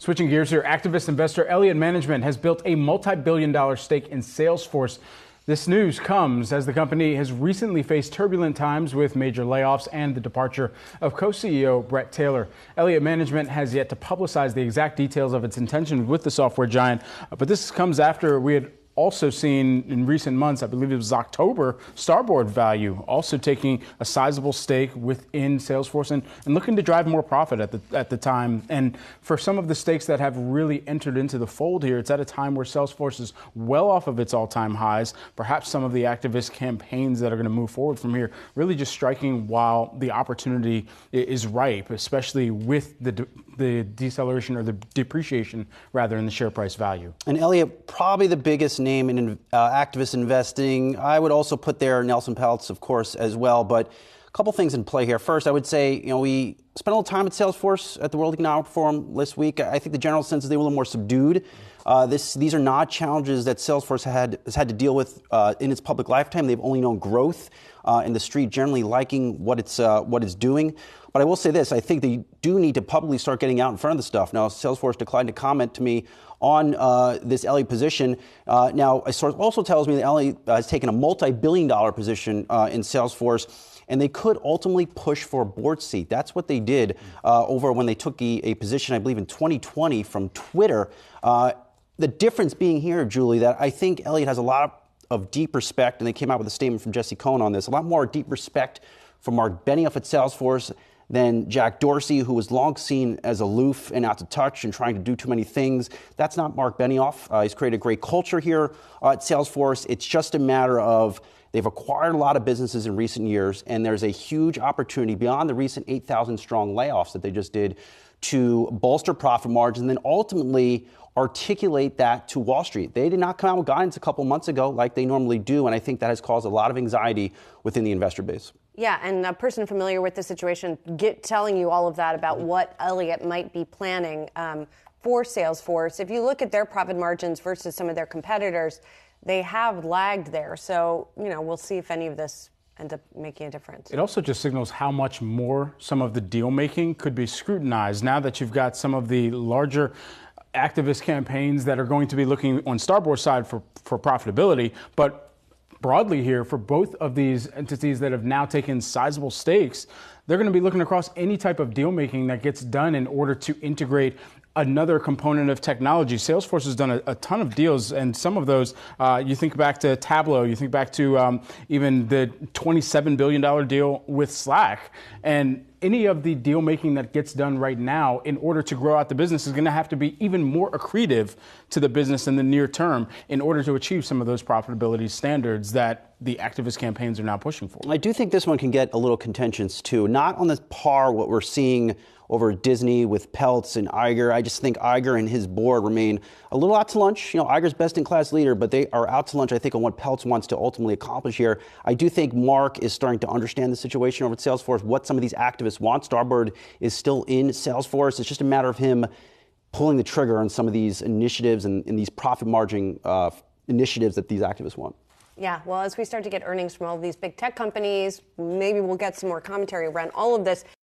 Switching gears here, activist investor Elliott Management has built a multi-billion-dollar stake in Salesforce. This news comes as the company has recently faced turbulent times with major layoffs and the departure of co-CEO Bret Taylor. Elliott Management has yet to publicize the exact details of its intention with the software giant, but this comes after we had also seen in recent months, I believe it was October, Starboard Value also taking a sizable stake within Salesforce and looking to drive more profit at the time. And for some of the stakes that have really entered into the fold here, it's at a time where Salesforce is well off of its all-time highs. Perhaps some of the activist campaigns that are going to move forward from here really just striking while the opportunity is ripe, especially with the deceleration or the depreciation rather in the share price value. And Elliot, probably the biggest name in activist investing. I would also put there Nelson Peltz, of course, as well. But a couple things in play here. First, I would say, we spent a little time at Salesforce at the World Economic Forum this week. I think the general sense is they were a little more subdued. These are not challenges that Salesforce has had to deal with in its public lifetime. They've only known growth in the street, generally liking what it's doing. But I will say this, I think they do need to publicly start getting out in front of the stuff. Now, Salesforce declined to comment to me on this Elliott position. Now, a source also tells me that Elliott has taken a multi-billion-dollar position in Salesforce, and they could ultimately push for a board seat. That's what they did over when they took a position, I believe, in 2020 from Twitter. The difference being here, Julie, that I think Elliott has a lot of deep respect, and they came out with a statement from Jesse Cohn on this, a lot more deep respect for Mark Benioff at Salesforce than Jack Dorsey, who was long seen as aloof and out to touch and trying to do too many things. That's not Mark Benioff. He's created a great culture here at Salesforce. It's just a matter of they've acquired a lot of businesses in recent years, and there's a huge opportunity beyond the recent 8,000 strong layoffs that they just did to bolster profit margins and then ultimately articulate that to Wall Street. They did not come out with guidance a couple months ago like they normally do, and I think that has caused a lot of anxiety within the investor base. Yeah, and a person familiar with the situation telling you all of that about what Elliott might be planning for Salesforce. If you look at their profit margins versus some of their competitors, they have lagged there. So, we'll see if any of this ends up making a difference. It also just signals how much more some of the deal making could be scrutinized now that you've got some of the larger activist campaigns that are going to be looking on Starboard's side for profitability, but broadly here, for both of these entities that have now taken sizable stakes, they're going to be looking across any type of deal making that gets done in order to integrate another component of technology. Salesforce has done a ton of deals, and some of those, you think back to Tableau, you think back to even the $27 billion deal with Slack, and any of the deal making that gets done right now in order to grow out the business is going to have to be even more accretive to the business in the near term in order to achieve some of those profitability standards that the activist campaigns are now pushing for. I do think this one can get a little contentious too, not on the par what we're seeing over at Disney with Peltz and Iger. I just think Iger and his board remain a little out to lunch. Iger's best-in-class leader, but they are out to lunch, I think, on what Peltz wants to ultimately accomplish here. I do think Mark is starting to understand the situation over at Salesforce, what some of these activists want. Starboard is still in Salesforce. It's just a matter of him pulling the trigger on some of these initiatives and these profit margin initiatives that these activists want. Yeah, well, as we start to get earnings from all of these big tech companies, maybe we'll get some more commentary around all of this.